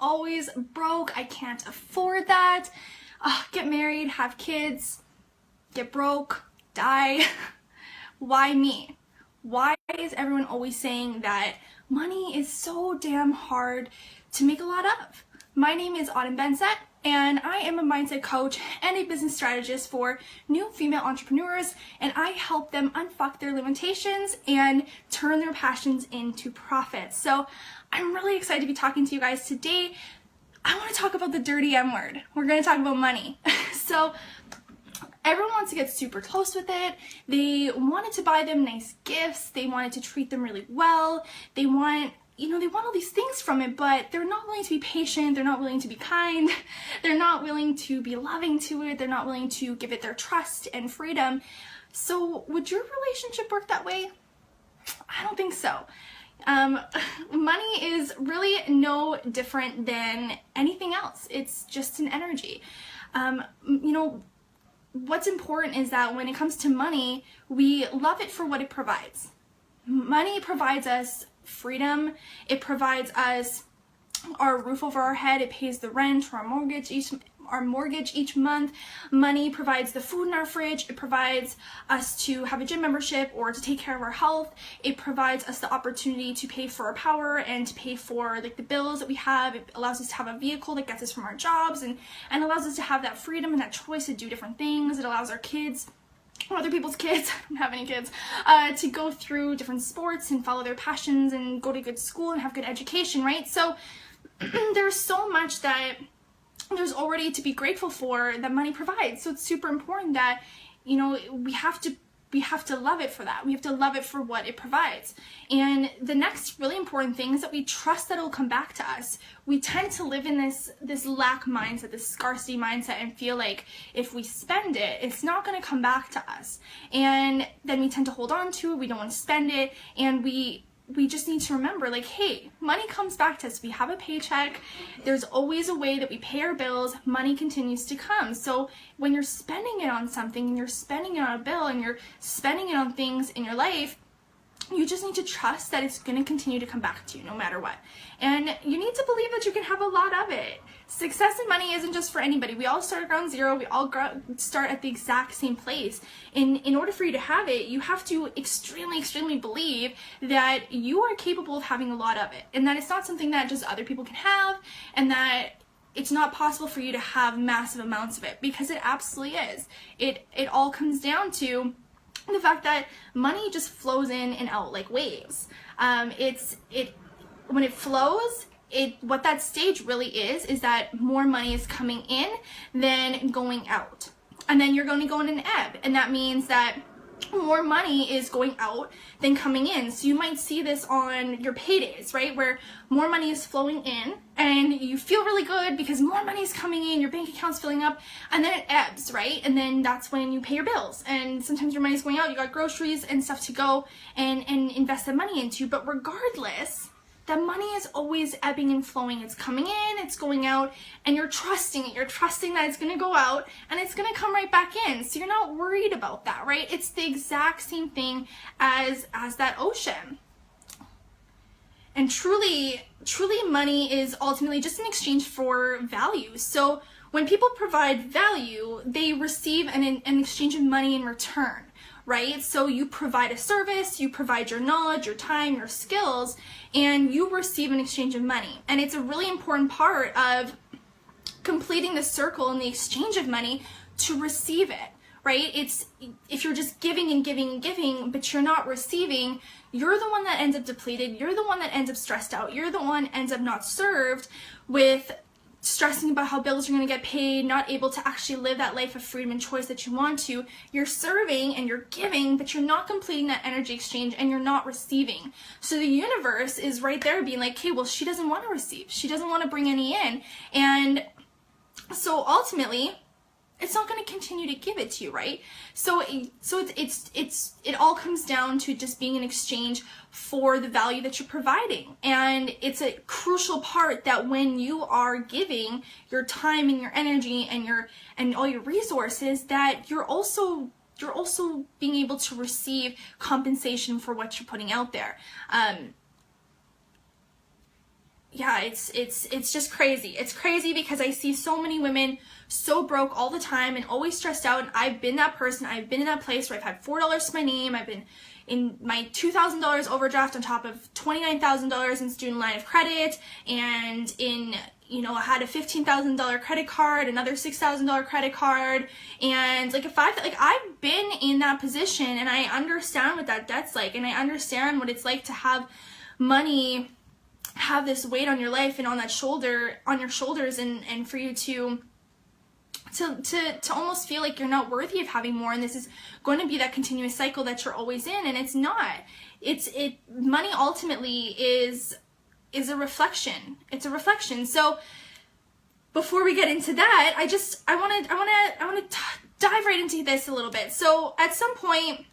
always broke. I can't afford that. Get married, have kids, get broke, die. Why me? Why is everyone always saying that money is so damn hard to make a lot of? My name is Bensette, and I am a mindset coach and a business strategist for new female entrepreneurs, and I help them unfuck their limitations and turn their passions into profits. So I'm really excited to be talking to you guys today. I want to talk about the dirty M word. We're going to talk about money. So everyone wants to get super close with it. They wanted to buy them nice gifts. They wanted to treat them really well. They want all these things from it, but they're not willing to be patient. They're not willing to be kind. They're not willing to be loving to it. They're not willing to give it their trust and freedom. So would your relationship work that way? I don't think so. Money is really no different than anything else. It's just an energy. What's important is that when it comes to money, we love it for what it provides. Money provides us freedom. It provides us our roof over our head. It pays the rent, our mortgage each month. Money provides the food in our fridge. It provides us to have a gym membership or to take care of our health. It provides us the opportunity to pay for our power and to pay for the bills that we have. It allows us to have a vehicle that gets us from our jobs and allows us to have that freedom and that choice to do different things. It allows our kids, or other people's kids, I don't have any kids, to go through different sports and follow their passions and go to good school and have good education, right? So there's so much that there's already to be grateful for that money provides. So it's super important that, we have to love it for that. We have to love it for what it provides. And the next really important thing is that we trust that it'll come back to us. We tend to live in this lack mindset, this scarcity mindset, and feel like if we spend it, it's not going to come back to us. And then we tend to hold on to it. We don't want to spend it. And we just need to remember, hey, money comes back to us. We have a paycheck. There's always a way that we pay our bills. Money continues to come. So when you're spending it on something, and you're spending it on a bill, and you're spending it on things in your life, you just need to trust that it's going to continue to come back to you no matter what. And you need to believe that you can have a lot of it. Success in money isn't just for anybody. We all start at ground zero. We all start at the exact same place. In order for you to have it, you have to extremely, extremely believe that you are capable of having a lot of it. And that it's not something that just other people can have, and that it's not possible for you to have massive amounts of it, because it absolutely is. It all comes down to the fact that money just flows in and out like waves. When it flows, what that stage really is that more money is coming in than going out. And then you're going to go in an ebb, and that means that more money is going out than coming in. So you might see this on your paydays, right? Where more money is flowing in and you feel really good because more money is coming in, your bank account's filling up, and then it ebbs, right? And then that's when you pay your bills. And sometimes your money's going out, you got groceries and stuff to go and invest that money into. But regardless, that money is always ebbing and flowing. It's coming in, it's going out, and you're trusting it. You're trusting that it's going to go out and it's going to come right back in. So you're not worried about that, right? It's the exact same thing as that ocean. And truly money is ultimately just an exchange for value. So when people provide value, they receive an exchange of money in return, right? So you provide a service, you provide your knowledge, your time, your skills, and you receive an exchange of money. And it's a really important part of completing the circle in the exchange of money to receive it, right? It's if you're just giving and giving and giving, but you're not receiving, you're the one that ends up depleted. You're the one that ends up stressed out. You're the one ends up not served with stressing about how bills are going to get paid, not able to actually live that life of freedom and choice that you want to. You're serving and you're giving, but you're not completing that energy exchange and you're not receiving. So the universe is right there being like, okay, well, she doesn't want to receive. She doesn't want to bring any in. And so ultimately, it's not going to continue to give it to you, right? So it all comes down to just being an exchange for the value that you're providing. And it's a crucial part that when you are giving your time and your energy and all your resources, that you're also being able to receive compensation for what you're putting out there. yeah, it's just crazy. It's crazy because I see so many women so broke all the time and always stressed out. And I've been that person. I've been in that place where I've had $4 to my name. I've been in my $2,000 overdraft on top of $29,000 in student line of credit, and in, you know, I had a $15,000 credit card, another $6,000 credit card, and like I've been in that position, and I understand what that debt's like, and I understand what it's like to have money have this weight on your life and on that shoulder, on your shoulders, and for you to almost feel like you're not worthy of having more, and this is going to be that continuous cycle that you're always in, and it's not. Money ultimately is a reflection. It's a reflection. So before we get into that, I want to dive right into this a little bit. So at some point,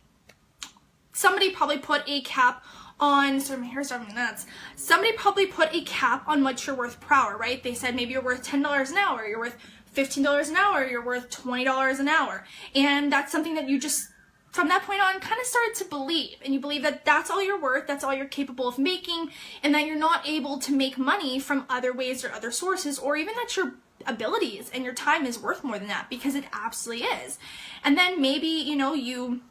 somebody probably put a cap on, sorry, my hair's driving me nuts. Somebody probably put a cap on what you're worth per hour, right? They said maybe you're worth $10 an hour, you're worth $15 an hour, you're worth $20 an hour. And that's something that you just, from that point on, kind of started to believe. And you believe that that's all you're worth, that's all you're capable of making, and that you're not able to make money from other ways or other sources, or even that your abilities and your time is worth more than that, because it absolutely is. And then maybe, you know, you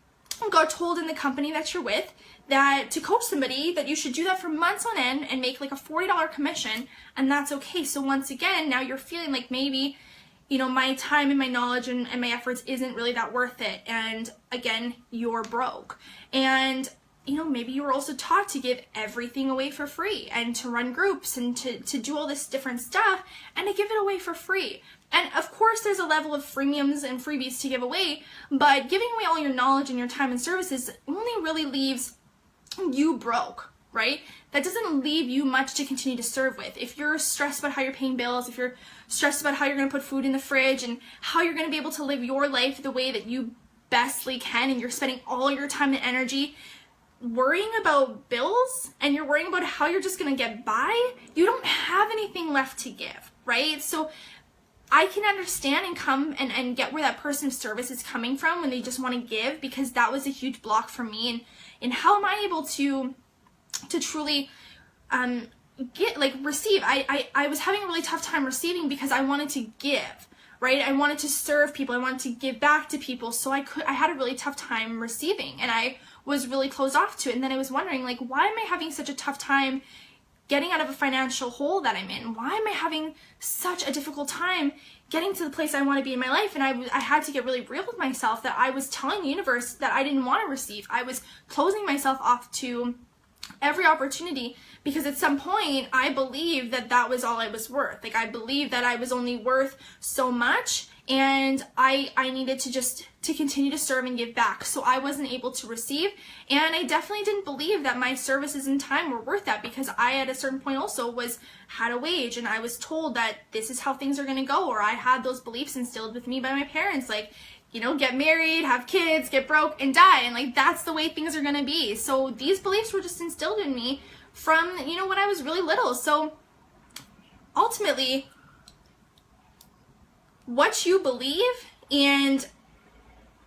got told in the company that you're with that to coach somebody that you should do that for months on end and make like a $40 commission, and that's okay. So once again, now you're feeling like maybe, you know, my time and my knowledge and my efforts isn't really that worth it. And again, you're broke. And, you know, maybe you were also taught to give everything away for free and to run groups and to do all this different stuff and to give it away for free. And of course, there's a level of freemiums and freebies to give away, but giving away all your knowledge and your time and services only really leaves you broke, right? That doesn't leave you much to continue to serve with. If you're stressed about how you're paying bills, if you're stressed about how you're going to put food in the fridge and how you're going to be able to live your life the way that you bestly can, and you're spending all your time and energy worrying about bills, and you're worrying about how you're just going to get by, you don't have anything left to give, right? So I can understand and come and get where that person's service is coming from when they just want to give, because that was a huge block for me. And how am I able to truly receive? I was having a really tough time receiving because I wanted to give, right? I wanted to serve people. I wanted to give back to people. So I had a really tough time receiving, and I was really closed off to it. And then I was wondering, like, why am I having such a tough time getting out of a financial hole that I'm in? Why am I having such a difficult time getting to the place I want to be in my life? And I had to get really real with myself that I was telling the universe that I didn't want to receive. I was closing myself off to every opportunity, because at some point I believed that that was all I was worth. Like, I believed that I was only worth so much, and I needed to continue to serve and give back. So I wasn't able to receive, and I definitely didn't believe that my services and time were worth that, because I at a certain point also had a wage, and I was told that this is how things are going to go, or I had those beliefs instilled with me by my parents, like, you know, get married, have kids, get broke, and die, and like that's the way things are going to be. So these beliefs were just instilled in me from, you know, when I was really little. So ultimately, what you believe and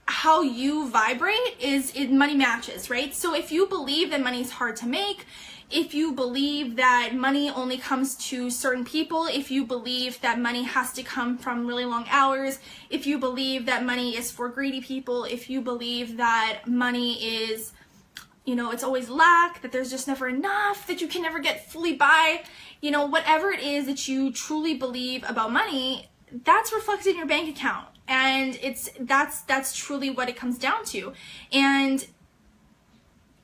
how you vibrate money matches, right? So if you believe that money is hard to make, if you believe that money only comes to certain people, if you believe that money has to come from really long hours, if you believe that money is for greedy people, if you believe that money is, you know, it's always lack, that there's just never enough, that you can never get fully by, you know, whatever it is that you truly believe about money, that's reflected in your bank account. And that's truly what it comes down to. And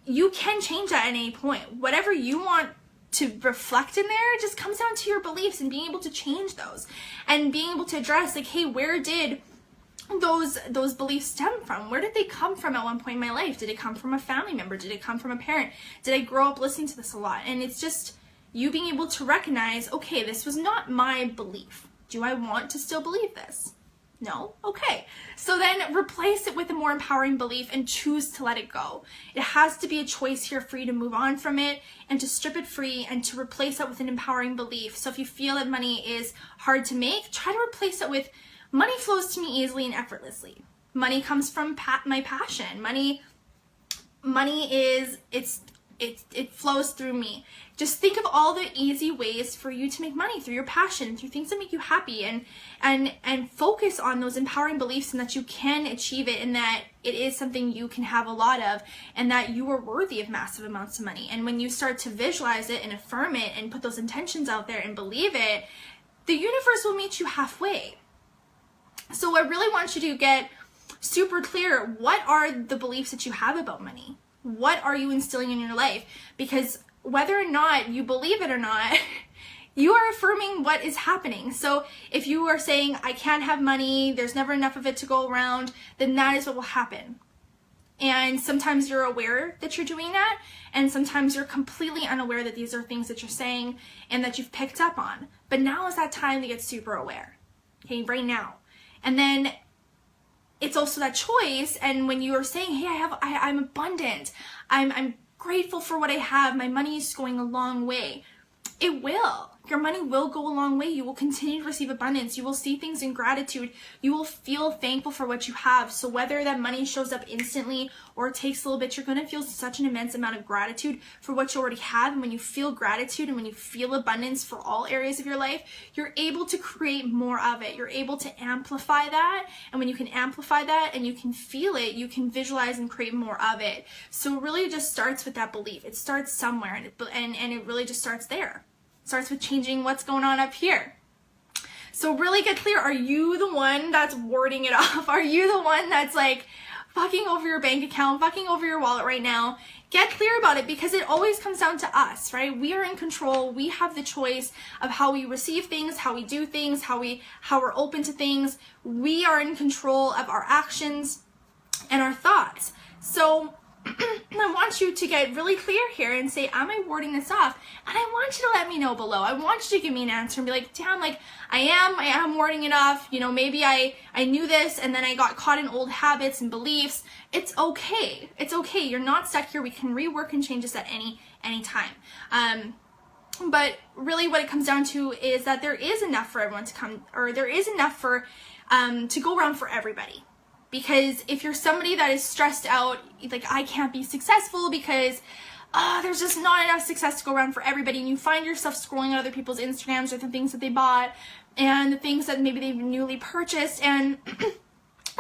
you can change that at any point. Whatever you want to reflect in there, it just comes down to your beliefs and being able to change those and being able to address, like, hey, where did those beliefs stem from? Where did they come from at one point in my life? Did it come from a family member? Did it come from a parent? Did I grow up listening to this a lot? And it's just you being able to recognize, okay, this was not my belief. Do I want to still believe this? No? Okay. So then replace it with a more empowering belief and choose to let it go. It has to be a choice here for you to move on from it and to strip it free and to replace it with an empowering belief. So if you feel that money is hard to make, try to replace it with money flows to me easily and effortlessly. Money comes from my passion. Money is, it flows through me. Just think of all the easy ways for you to make money through your passion, through things that make you happy, and focus on those empowering beliefs, and that you can achieve it, and that it is something you can have a lot of, and that you are worthy of massive amounts of money. And when you start to visualize it and affirm it and put those intentions out there and believe it, the universe will meet you halfway. So I really want you to get super clear. What are the beliefs that you have about money? What are you instilling in your life? Because whether or not you believe it or not, you are affirming what is happening. So if you are saying, I can't have money, there's never enough of it to go around, then that is what will happen. And sometimes you're aware that you're doing that, and sometimes you're completely unaware that these are things that you're saying and that you've picked up on. But now is that time to get super aware. Okay, right now. And then it's also that choice. And when you are saying, hey, I'm abundant, I'm grateful for what I have, my money is going a long way, it will. Your money will go a long way. You will continue to receive abundance. You will see things in gratitude. You will feel thankful for what you have. So whether that money shows up instantly or it takes a little bit, you're going to feel such an immense amount of gratitude for what you already have. And when you feel gratitude and when you feel abundance for all areas of your life, you're able to create more of it. You're able to amplify that. And when you can amplify that and you can feel it, you can visualize and create more of it. So it really just starts with that belief. It starts somewhere, and it really just starts there. Starts with changing what's going on up here. So really get clear. Are you the one that's warding it off? Are you the one that's like fucking over your bank account, fucking over your wallet right now? Get clear about it, because it always comes down to us, right? We are in control. We have the choice of how we receive things, how we do things, how we're open to things. We are in control of our actions and our thoughts. So I want you to get really clear here and say, am I warding this off? And I want you to let me know below. I want you to give me an answer and be like, damn, like I am warding it off. You know, maybe I knew this and then I got caught in old habits and beliefs. It's okay. It's okay. You're not stuck here. We can rework and change this at any time. But really what it comes down to is that there is enough for everyone to come, or there is enough for to go around for everybody. Because if you're somebody that is stressed out, like I can't be successful because there's just not enough success to go around for everybody, and you find yourself scrolling at other people's Instagrams or the things that they bought and the things that maybe they've newly purchased, and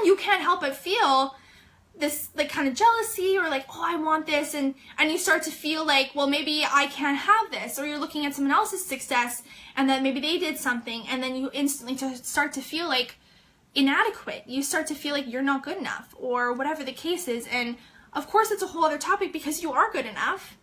you can't help but feel this like kind of jealousy or like, oh, I want this, and you start to feel like, well, maybe I can't have this, or you're looking at someone else's success and then maybe they did something, and then you instantly start to feel like inadequate. You start to feel like you're not good enough or whatever the case is. And of course it's a whole other topic, because you are good enough,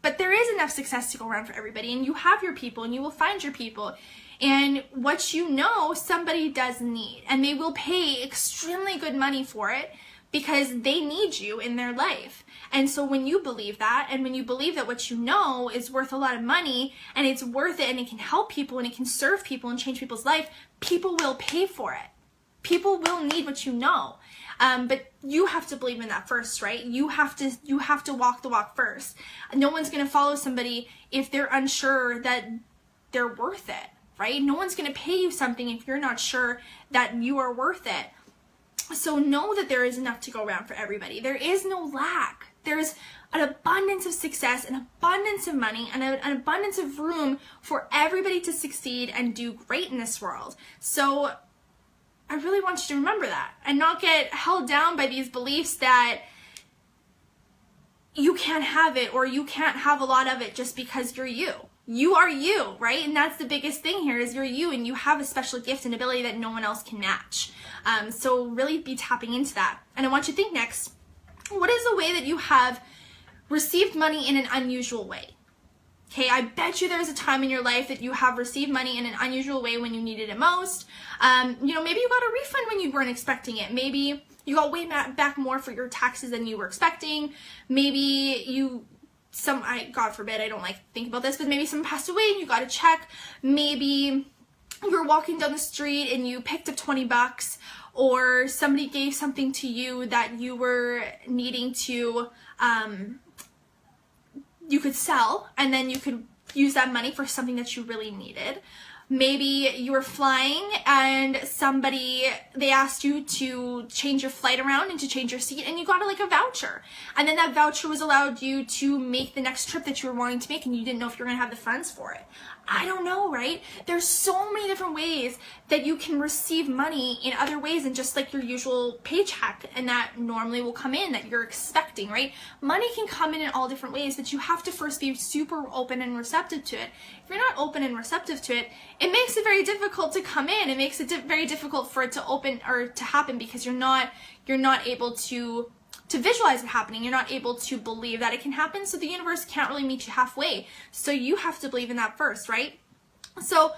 but there is enough success to go around for everybody, and you have your people and you will find your people, and what you know somebody does need, and they will pay extremely good money for it because they need you in their life. And so when you believe that, and when you believe that what you know is worth a lot of money and it's worth it and it can help people and it can serve people and change people's life, people will pay for it. People will need what you know. But you have to believe in that first, right? You have to walk the walk first. No one's going to follow somebody if they're unsure that they're worth it, right? No one's going to pay you something if you're not sure that you are worth it. So know that there is enough to go around for everybody. There is no lack. There's an abundance of success, an abundance of money, and an abundance of room for everybody to succeed and do great in this world. So I really want you to remember that and not get held down by these beliefs that you can't have it or you can't have a lot of it just because you're you. You are you, right? And that's the biggest thing here, is you're you, and you have a special gift and ability that no one else can match. So really be tapping into that. And I want you to think next, what is a way that you have received money in an unusual way? Okay, I bet you there's a time in your life that you have received money in an unusual way when you needed it most. Maybe you got a refund when you weren't expecting it. Maybe you got way back more for your taxes than you were expecting. Maybe God forbid, I don't like to think about this, but maybe someone passed away and you got a check. Maybe you were walking down the street and you picked up $20, or somebody gave something to you that you were needing to, you could sell, and then you could use that money for something that you really needed. Maybe you were flying and they asked you to change your flight around and to change your seat, and you got like a voucher. And then that voucher was allowed you to make the next trip that you were wanting to make, and you didn't know if you were going to have the funds for it. I don't know, right? There's so many different ways that you can receive money in other ways than just like your usual paycheck, and that normally will come in that you're expecting, right? Money can come in all different ways, but you have to first be super open and receptive to it. If you're not open and receptive to it, it makes it very difficult to come in. It makes it very difficult for it to open or to happen, because you're not able to visualize it happening. You're not able to believe that it can happen. So the universe can't really meet you halfway. So you have to believe in that first, right? So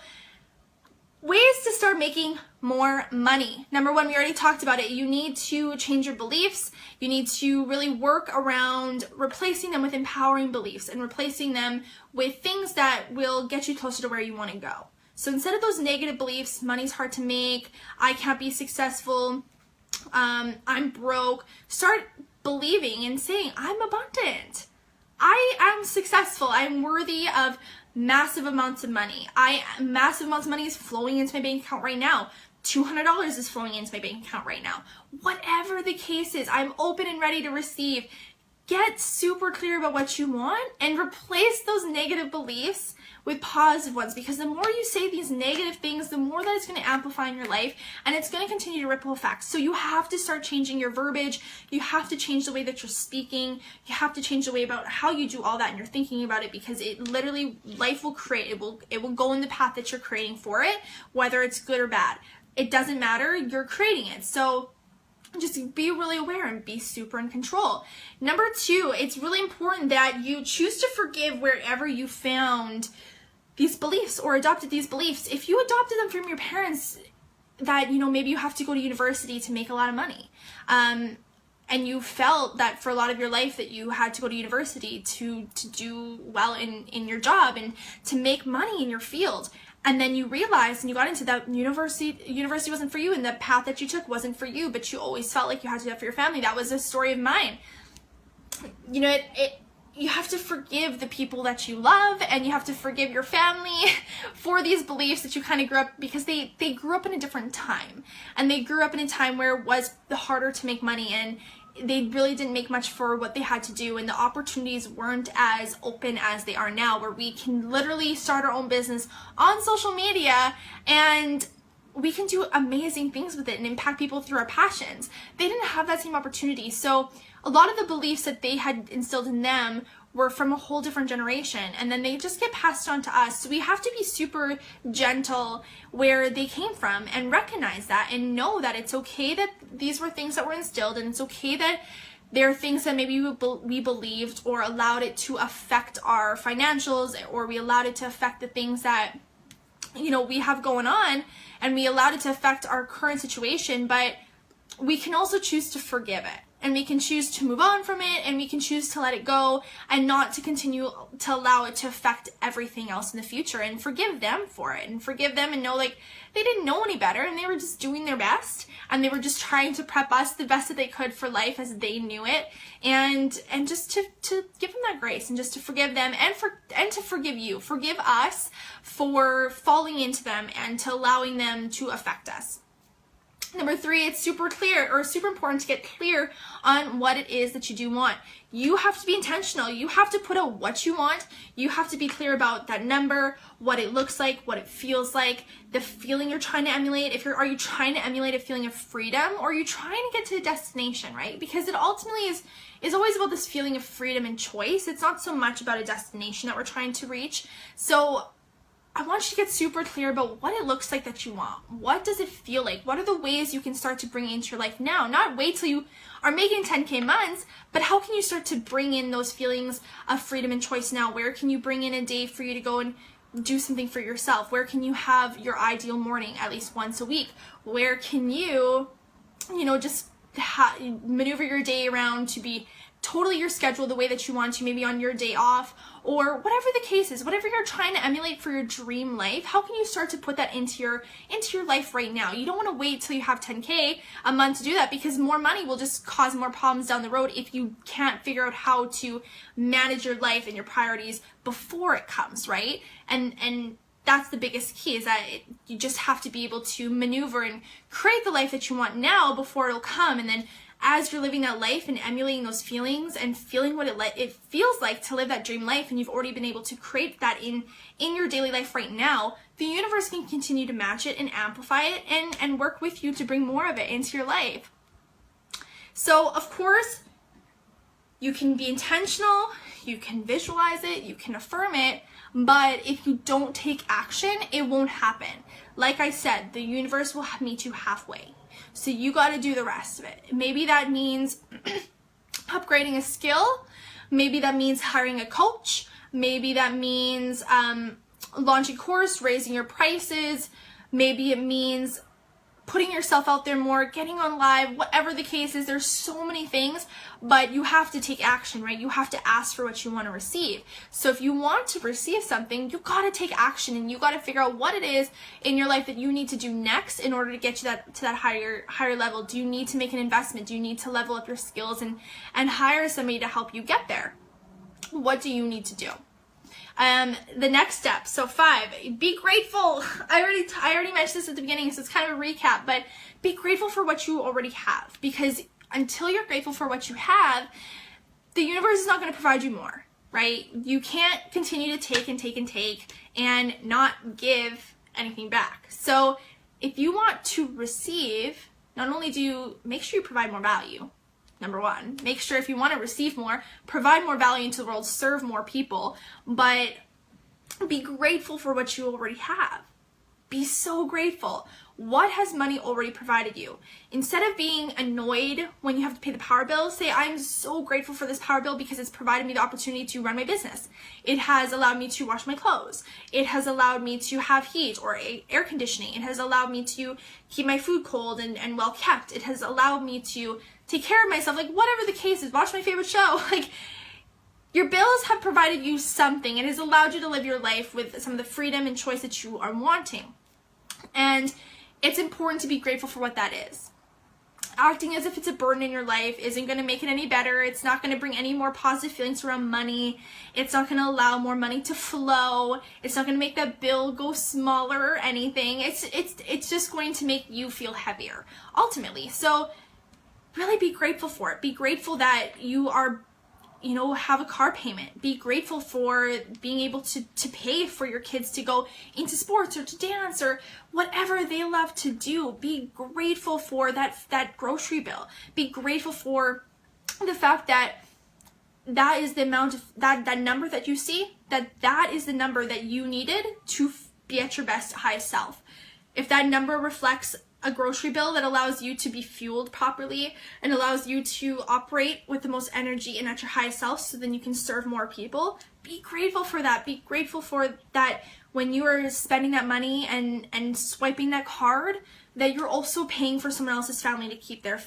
ways to start making more money. Number one, we already talked about it. You need to change your beliefs. You need to really work around replacing them with empowering beliefs and replacing them with things that will get you closer to where you want to go. So instead of those negative beliefs, money's hard to make, I can't be successful, I'm broke, start believing and saying, I'm abundant. I am successful. I'm worthy of massive amounts of money. Massive amounts of money is flowing into my bank account right now. $200 is flowing into my bank account right now. Whatever the case is, I'm open and ready to receive. Get super clear about what you want and replace those negative beliefs with positive ones, because the more you say these negative things, the more that it's going to amplify in your life, and it's going to continue to ripple effects. So you have to start changing your verbiage. You have to change the way that you're speaking. You have to change the way about how you do all that, and you're thinking about it, because it literally, life will create, it will go in the path that you're creating for it, whether it's good or bad. It doesn't matter, you're creating it. So just be really aware and be super in control. Number two, it's really important that you choose to forgive wherever you found these beliefs or adopted these beliefs. If you adopted them from your parents, that, you know, maybe you have to go to university to make a lot of money, and you felt that for a lot of your life that you had to go to university to do well in your job and to make money in your field, and then you realized and you got into that university wasn't for you, and the path that you took wasn't for you, but you always felt like you had to do that for your family. That was a story of mine. You know, you have to forgive the people that you love, and you have to forgive your family for these beliefs that you kind of grew up, because they grew up in a different time, and they grew up in a time where it was harder to make money, and they really didn't make much for what they had to do, and the opportunities weren't as open as they are now, where we can literally start our own business on social media and we can do amazing things with it and impact people through our passions. They didn't have that same opportunity. So a lot of the beliefs that they had instilled in them were from a whole different generation, and then they just get passed on to us. So we have to be super gentle where they came from and recognize that and know that it's okay that these were things that were instilled, and it's okay that there are things that maybe we believed or allowed it to affect our financials, or we allowed it to affect the things that, you know, we have going on, and we allowed it to affect our current situation. But we can also choose to forgive it, and we can choose to move on from it, and we can choose to let it go and not to continue to allow it to affect everything else in the future, and forgive them for it, and forgive them and know, like, they didn't know any better, and they were just doing their best, and they were just trying to prep us the best that they could for life as they knew it, and just to give them that grace, and just to forgive them, and to forgive you, forgive us for falling into them and to allowing them to affect us. Number three, it's super important to get clear on what it is that you do want. You have to be intentional. You have to put out what you want. You have to be clear about that number, what it looks like, what it feels like, the feeling you're trying to emulate. Are you trying to emulate a feeling of freedom, or are you trying to get to a destination, right? Because it ultimately is always about this feeling of freedom and choice. It's not so much about a destination that we're trying to reach. So I want you to get super clear about what it looks like that you want. What does it feel like? What are the ways you can start to bring it into your life now? Not wait till you are making 10K months, but how can you start to bring in those feelings of freedom and choice now? Where can you bring in a day for you to go and do something for yourself? Where can you have your ideal morning at least once a week? Where can you just maneuver your day around to be totally your schedule the way that you want to, maybe on your day off, or whatever the case is, whatever you're trying to emulate for your dream life, how can you start to put that into your life right now? You don't want to wait till you have 10K a month to do that, because more money will just cause more problems down the road if you can't figure out how to manage your life and your priorities before it comes, right? And that's the biggest key, is that you just have to be able to maneuver and create the life that you want now before it'll come. And then as you're living that life and emulating those feelings and feeling what it feels like to live that dream life, and you've already been able to create that in your daily life right now, the universe can continue to match it and amplify it and work with you to bring more of it into your life. So of course, you can be intentional, you can visualize it, you can affirm it, but if you don't take action, it won't happen. Like I said, the universe will meet you halfway. So you got to do the rest of it. Maybe that means upgrading a skill. Maybe that means hiring a coach. Maybe that means launching a course, raising your prices. Maybe it means putting yourself out there more, getting on live, whatever the case is. There's so many things, but you have to take action, right? You have to ask for what you want to receive. So if you want to receive something, you got to take action, and you got to figure out what it is in your life that you need to do next in order to get you to that higher level. Do you need to make an investment? Do you need to level up your skills and hire somebody to help you get there? What do you need to do? The next step, so 5, be grateful. I already mentioned this at the beginning, so it's kind of a recap, but be grateful for what you already have, because until you're grateful for what you have, the universe is not going to provide you more, right? You can't continue to take and take and take and not give anything back. So if you want to receive, not only do you make sure you provide more value, number 1, make sure if you want to receive more, provide more value into the world, serve more people, but be grateful for what you already have. Be so grateful. What has money already provided you? Instead of being annoyed when you have to pay the power bill, say, I'm so grateful for this power bill because it's provided me the opportunity to run my business. It has allowed me to wash my clothes. It has allowed me to have heat or air conditioning. It has allowed me to keep my food cold and well kept. It has allowed me to take care of myself, like whatever the case is, watch my favorite show. Like, your bills have provided you something. It has allowed you to live your life with some of the freedom and choice that you are wanting. And it's important to be grateful for what that is. Acting as if it's a burden in your life isn't going to make it any better. It's not going to bring any more positive feelings around money. It's not going to allow more money to flow. It's not going to make that bill go smaller or anything. It's just going to make you feel heavier, ultimately. So really be grateful for it. Be grateful that you are, have a car payment. Be grateful for being able to pay for your kids to go into sports or to dance or whatever they love to do. Be grateful for that grocery bill. Be grateful for the fact that that is the amount of that number that you see, that is the number that you needed to be at your best highest self. If that number reflects a grocery bill that allows you to be fueled properly and allows you to operate with the most energy and at your highest self, so then you can serve more people, be grateful for that. Be grateful for that when you are spending that money and swiping that card, that you're also paying for someone else's family to keep their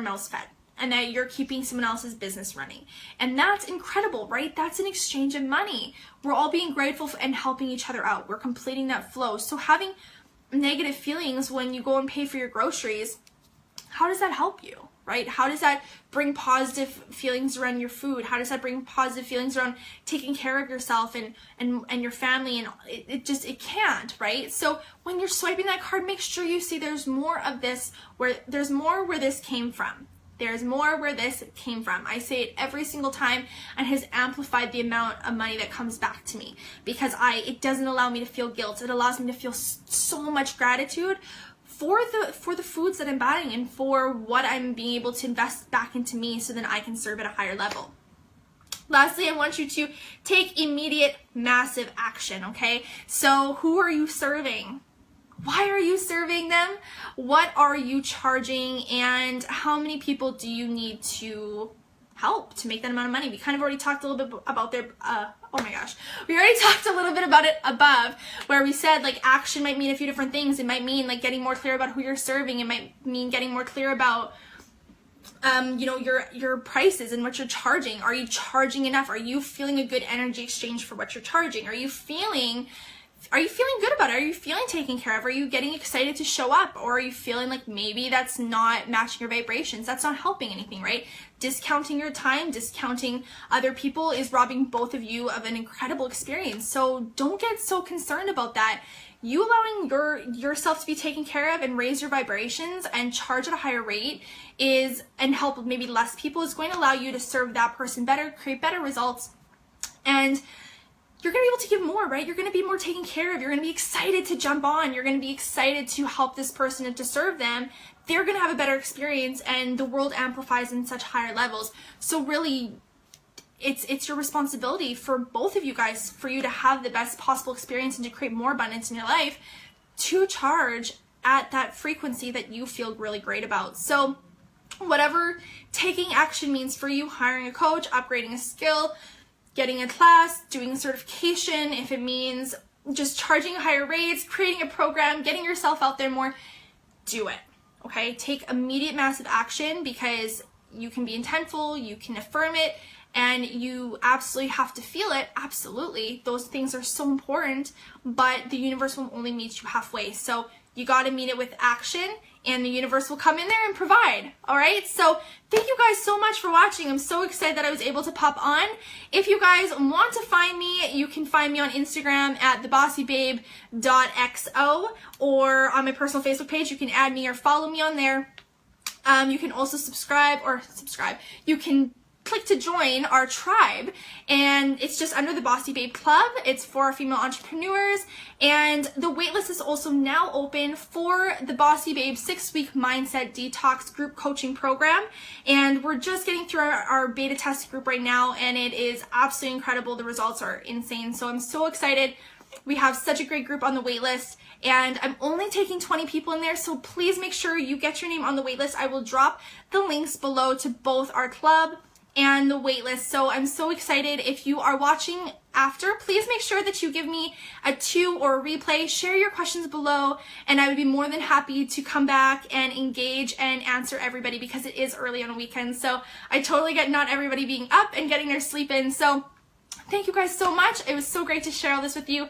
mouths fed, and that you're keeping someone else's business running. And that's incredible, right? That's an exchange of money. We're all being grateful and helping each other out. We're completing that flow. So having negative feelings when you go and pay for your groceries, how does that help you, right? How does that bring positive feelings around your food? How does that bring positive feelings around taking care of yourself and your family? And it can't, right? So when you're swiping that card, make sure you see there's more of this, where there's more where this came from. There's more where this came from. I say it every single time, and has amplified the amount of money that comes back to me, because it doesn't allow me to feel guilt. It allows me to feel so much gratitude for the foods that I'm buying and for what I'm being able to invest back into me, so then I can serve at a higher level. Lastly, I want you to take immediate, massive action, okay? So who are you serving? Why are you serving them? What are you charging? And how many people do you need to help to make that amount of money? We kind of already talked a little bit about we already talked a little bit about it above, where we said like action might mean a few different things. It might mean like getting more clear about who you're serving. It might mean getting more clear about your prices and what you're charging. Are you charging enough? Are you feeling a good energy exchange for what you're charging? Are you feeling are you feeling good about it? Are you feeling taken care of? Are you getting excited to show up? Or are you feeling like maybe that's not matching your vibrations? That's not helping anything, right? Discounting your time, discounting other people is robbing both of you of an incredible experience. So don't get so concerned about that. You allowing yourself to be taken care of and raise your vibrations and charge at a higher rate and help maybe less people is going to allow you to serve that person better, create better results, and you're going to be able to give more, right? You're going to be more taken care of. You're going to be excited to jump on. You're going to be excited to help this person and to serve them. They're going to have a better experience, and the world amplifies in such higher levels. So really, it's your responsibility for both of you guys, for you to have the best possible experience and to create more abundance in your life, to charge at that frequency that you feel really great about. So whatever taking action means for you, hiring a coach, upgrading a skill, getting a class, doing a certification, if it means just charging higher rates, creating a program, getting yourself out there more, do it, okay? Take immediate massive action, because you can be intentful, you can affirm it, and you absolutely have to feel it. Absolutely. Those things are so important, but the universe will only meet you halfway. So you got to meet it with action, and the universe will come in there and provide. All right. So thank you guys so much for watching. I'm so excited that I was able to pop on. If you guys want to find me, you can find me on Instagram at thebossybabe.xo, or on my personal Facebook page. You can add me or follow me on there. You can also subscribe. You can click to join our tribe, and it's just under the Bossy Babe Club. It's for our female entrepreneurs, and the waitlist is also now open for the Bossy Babe 6-week mindset detox group coaching program, and we're just getting through our beta test group right now, and it is absolutely incredible. The results are insane, so I'm so excited. We have such a great group on the waitlist, and I'm only taking 20 people in there, so please make sure you get your name on the waitlist. I will drop the links below to both our club and the waitlist. So I'm so excited. If you are watching after, please make sure that you give me a 2 or a replay. Share your questions below, and I would be more than happy to come back and engage and answer everybody, because it is early on a weekend. So I totally get not everybody being up and getting their sleep in. So thank you guys so much. It was so great to share all this with you.